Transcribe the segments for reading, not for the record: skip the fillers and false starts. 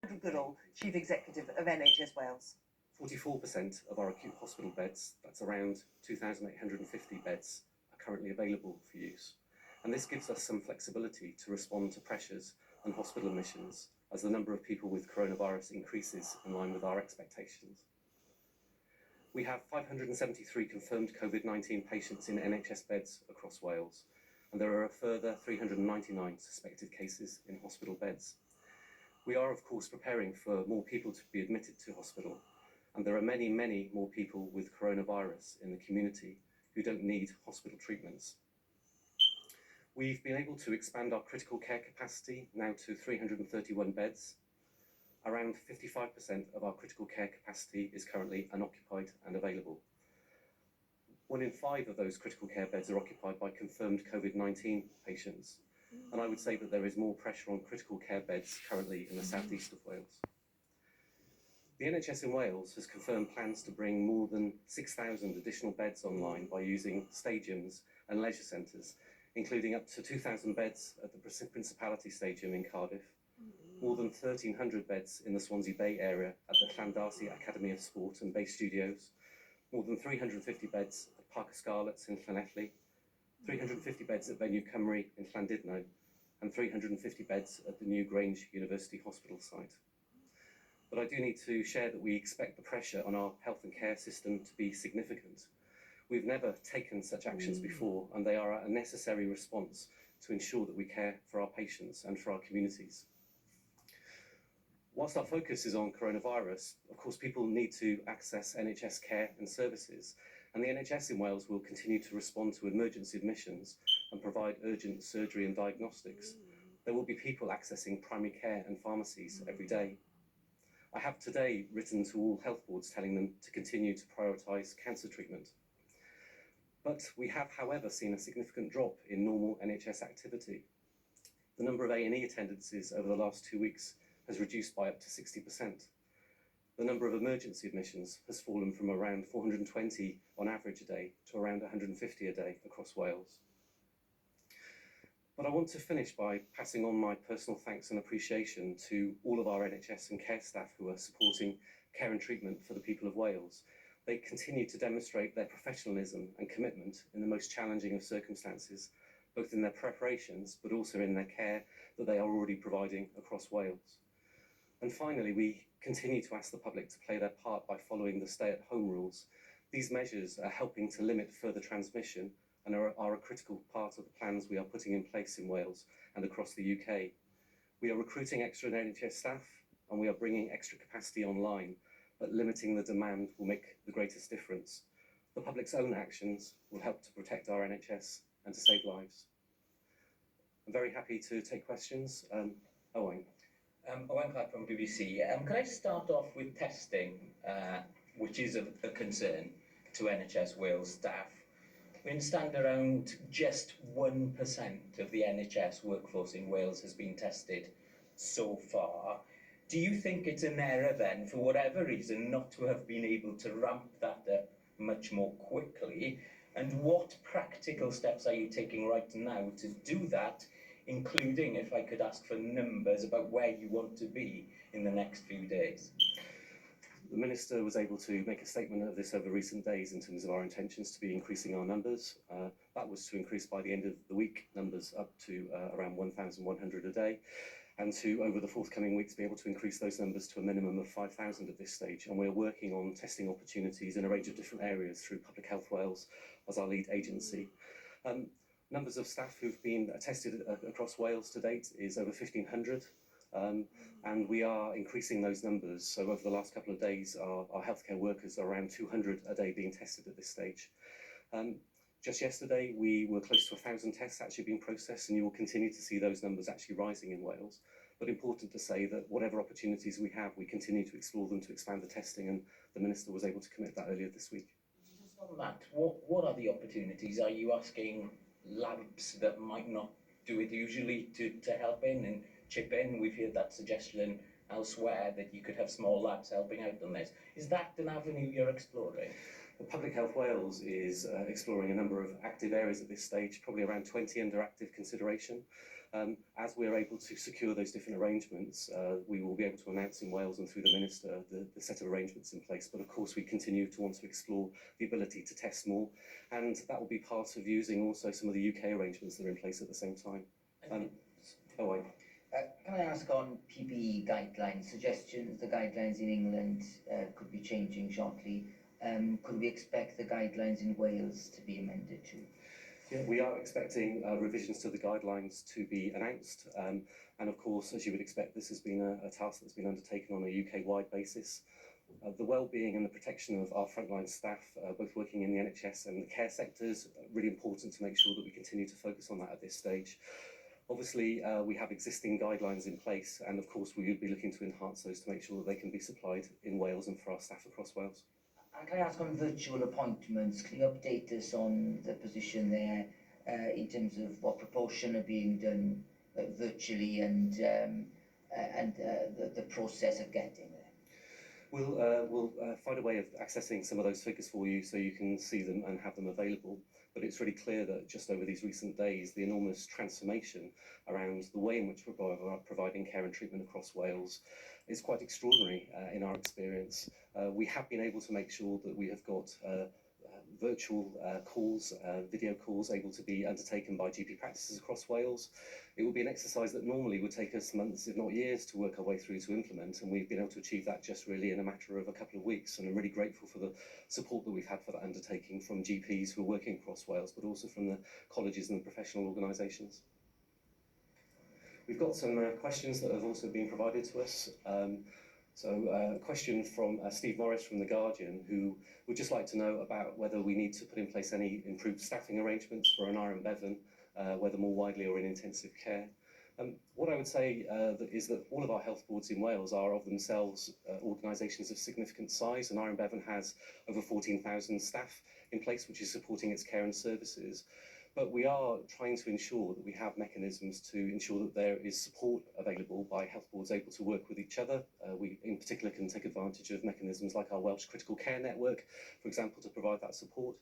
Goodall, Chief Executive of NHS Wales. 44% of our acute hospital beds, that's around 2,850 beds, are currently available for use. And this gives us some flexibility to respond to pressures and hospital admissions as the number of people with coronavirus increases in line with our expectations. We have 573 confirmed COVID-19 patients in NHS beds across Wales, and there are a further 399 suspected cases in hospital beds. We are, of course, preparing for more people to be admitted to hospital, and there are many, many more people with coronavirus in the community who don't need hospital treatments. We've been able to expand our critical care capacity now to 331 beds. Around 55% of our critical care capacity is currently unoccupied and available. 1 in 5 of those critical care beds are occupied by confirmed COVID-19 patients, and I would say that there is more pressure on critical care beds currently in the southeast of Wales. The NHS in Wales has confirmed plans to bring more than 6,000 additional beds online by using stadiums and leisure centres, including up to 2,000 beds at the Principality Stadium in Cardiff, more than 1,300 beds in the Swansea Bay area at the Llandarcy Academy of Sport and Bay Studios, more than 350 beds at Parc y Scarlets in Llanelli, 350 beds at Venue Cymru in Llandudno, and 350 beds at the new Grange University Hospital site. But I do need to share that we expect the pressure on our health and care system to be significant. We've never taken such actions before, and they are a necessary response to ensure that we care for our patients and for our communities. Whilst our focus is on coronavirus, of course, people need to access NHS care and services, and the NHS in Wales will continue to respond to emergency admissions and provide urgent surgery and diagnostics. There will be people accessing primary care and pharmacies every day. I have today written to all health boards telling them to continue to prioritise cancer treatment. But we have, however, seen a significant drop in normal NHS activity. The number of A&E attendances over the last 2 weeks has reduced by up to 60%. The number of emergency admissions has fallen from around 420 on average a day to around 150 a day across Wales. But I want to finish by passing on my personal thanks and appreciation to all of our NHS and care staff who are supporting care and treatment for the people of Wales. They continue to demonstrate their professionalism and commitment in the most challenging of circumstances, both in their preparations but also in their care that they are already providing across Wales. And finally, we continue to ask the public to play their part by following the stay-at-home rules. These measures are helping to limit further transmission and are a critical part of the plans we are putting in place in Wales and across the UK. We are recruiting extra NHS staff and we are bringing extra capacity online, but limiting the demand will make the greatest difference. The public's own actions will help to protect our NHS and to save lives. I'm very happy to take questions. Owain. Owain Clark from BBC. Can I start off with testing, which is a concern to NHS Wales staff? We understand around just 1% of the NHS workforce in Wales has been tested so far. Do you think it's an error then, for whatever reason, not to have been able to ramp that up much more quickly? And what practical steps are you taking right now to do that, including, if I could ask for numbers, about where you want to be in the next few days? The Minister was able to make a statement of this over recent days in terms of our intentions to be increasing our numbers. That was to increase by the end of the week numbers up to around 1,100 a day, and to, over the forthcoming weeks, be able to increase those numbers to a minimum of 5,000 at this stage. And we're working on testing opportunities in a range of different areas through Public Health Wales as our lead agency. Numbers of staff who've been tested across Wales to date is over 1,500. And we are increasing those numbers. So over the last couple of days, our healthcare workers are around 200 a day being tested at this stage. Just yesterday, we were close to 1,000 tests actually being processed, and you will continue to see those numbers actually rising in Wales. But important to say that whatever opportunities we have, we continue to explore them to expand the testing, and the Minister was able to commit that earlier this week. Just on that, what are the opportunities? Are you asking labs that might not do it usually to help in and chip in? We've heard that suggestion elsewhere that you could have small labs helping out on this. Is that an avenue you're exploring? Well, Public Health Wales is exploring a number of active areas at this stage, probably around 20 under active consideration. As we're able to secure those different arrangements, we will be able to announce in Wales and through the Minister the set of arrangements in place. But of course, we continue to want to explore the ability to test more, and that will be part of using also some of the UK arrangements that are in place at the same time. Can I ask on PPE guidelines, suggestions, the guidelines in England could be changing shortly. Could we expect the guidelines in Wales to be amended too? Yeah, we are expecting revisions to the guidelines to be announced, and of course, as you would expect, this has been a task that's been undertaken on a UK-wide basis. The well-being and the protection of our frontline staff, both working in the NHS and the care sectors, really important to make sure that we continue to focus on that at this stage. Obviously, we have existing guidelines in place, and of course, we would be looking to enhance those to make sure that they can be supplied in Wales and for our staff across Wales. And can I ask on virtual appointments, can you update us on the position there in terms of what proportion are being done virtually and the process of getting there? We'll find a way of accessing some of those figures for you so you can see them and have them available. But it's really clear that just over these recent days, the enormous transformation around the way in which we're providing care and treatment across Wales is quite extraordinary in our experience. We have been able to make sure that we have got virtual calls, video calls able to be undertaken by GP practices across Wales. It would be an exercise that normally would take us months, if not years, to work our way through to implement, and we've been able to achieve that just really in a matter of a couple of weeks, and I'm really grateful for the support that we've had for that undertaking from GPs who are working across Wales, but also from the colleges and the professional organisations. We've got some questions that have also been provided to us. A question from Steve Morris from The Guardian, who would just like to know about whether we need to put in place any improved staffing arrangements for an Iron Bevan, whether more widely or in intensive care. What I would say is that all of our health boards in Wales are of themselves organisations of significant size, and Iron Bevan has over 14,000 staff in place, which is supporting its care and services. But we are trying to ensure that we have mechanisms to ensure that there is support available by health boards able to work with each other. We in particular can take advantage of mechanisms like our Welsh Critical Care Network, for example, to provide that support.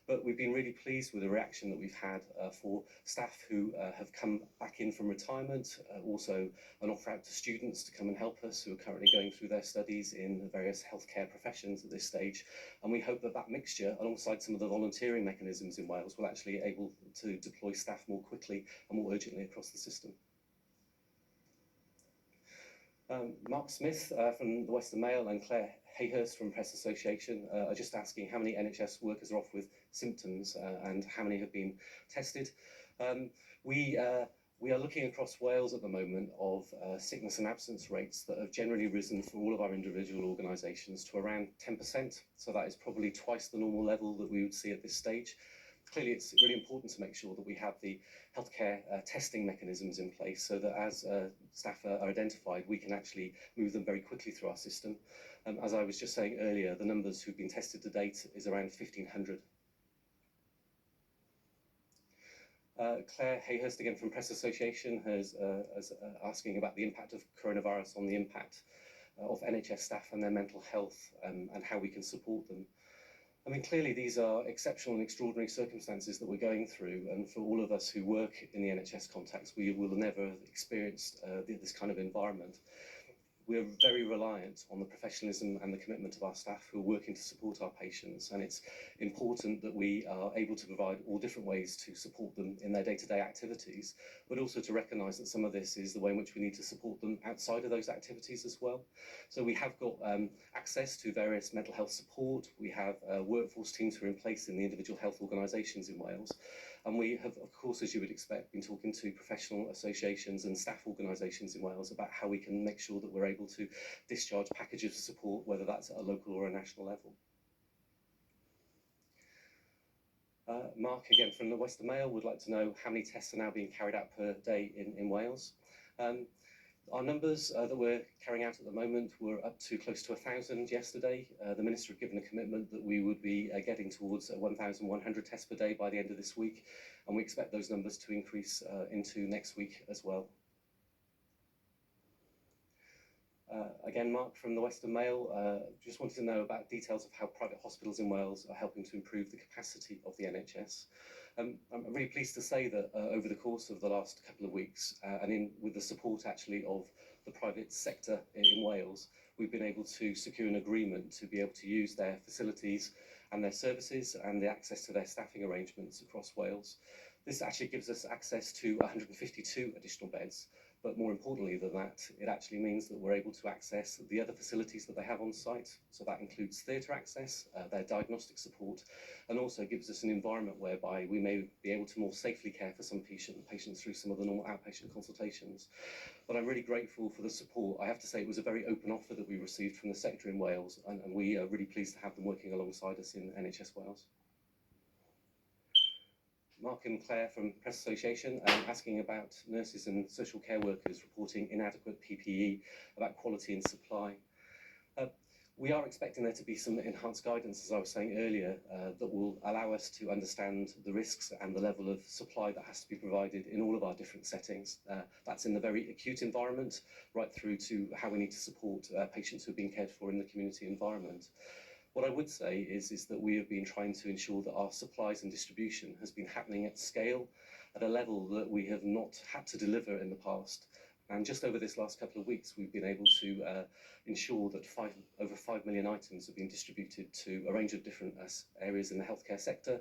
But we've been really pleased with the reaction that we've had for staff who have come back in from retirement, also an offer out to students to come and help us who are currently going through their studies in the various healthcare professions at this stage. And we hope that that mixture, alongside some of the volunteering mechanisms in Wales, will actually be able to deploy staff more quickly and more urgently across the system. Mark Smith from the Western Mail and Claire Hayhurst from Press Association are just asking how many NHS workers are off with symptoms and how many have been tested. We are looking across Wales at the moment of sickness and absence rates that have generally risen for all of our individual organisations to around 10%. So that is probably twice the normal level that we would see at this stage. Clearly, it's really important to make sure that we have the healthcare testing mechanisms in place so that as staff are identified, we can actually move them very quickly through our system. As I was just saying earlier, the numbers who've been tested to date is around 1,500. Claire Hayhurst, again from Press Association, is asking about the impact of coronavirus on the impact of NHS staff and their mental health and how we can support them. I mean, clearly these are exceptional and extraordinary circumstances that we're going through, and for all of us who work in the NHS context, we will never have experienced this kind of environment. We're very reliant on the professionalism and the commitment of our staff who are working to support our patients, and it's important that we are able to provide all different ways to support them in their day-to-day activities, but also to recognise that some of this is the way in which we need to support them outside of those activities as well. So we have got access to various mental health support. We have workforce teams who are in place in the individual health organisations in Wales. And we have, of course, as you would expect, been talking to professional associations and staff organisations in Wales about how we can make sure that we're able to discharge packages of support, whether that's at a local or a national level. Mark, again from the Western Mail, would like to know how many tests are now being carried out per day in Wales. Our numbers that we're carrying out at the moment were up to close to 1,000 yesterday. The Minister had given a commitment that we would be getting towards 1,100 tests per day by the end of this week, and we expect those numbers to increase into next week as well. Again, Mark from the Western Mail, just wanted to know about details of how private hospitals in Wales are helping to improve the capacity of the NHS. I'm really pleased to say that over the course of the last couple of weeks, with the support actually of the private sector in Wales, we've been able to secure an agreement to be able to use their facilities and their services and the access to their staffing arrangements across Wales. This actually gives us access to 152 additional beds, but more importantly than that, it actually means that we're able to access the other facilities that they have on site. So that includes theatre access, their diagnostic support, and also gives us an environment whereby we may be able to more safely care for some patients through some of the normal outpatient consultations. But I'm really grateful for the support. I have to say it was a very open offer that we received from the sector in Wales, and we are really pleased to have them working alongside us in NHS Wales. Mark and Claire from Press Association asking about nurses and social care workers reporting inadequate PPE, about quality and supply. We are expecting there to be some enhanced guidance, as I was saying earlier, that will allow us to understand the risks and the level of supply that has to be provided in all of our different settings. That's in the very acute environment, right through to how we need to support patients who are being cared for in the community environment. What I would say is that we have been trying to ensure that our supplies and distribution has been happening at scale, at a level that we have not had to deliver in the past. And just over this last couple of weeks, we've been able to ensure that over 5 million items have been distributed to a range of different areas in the healthcare sector,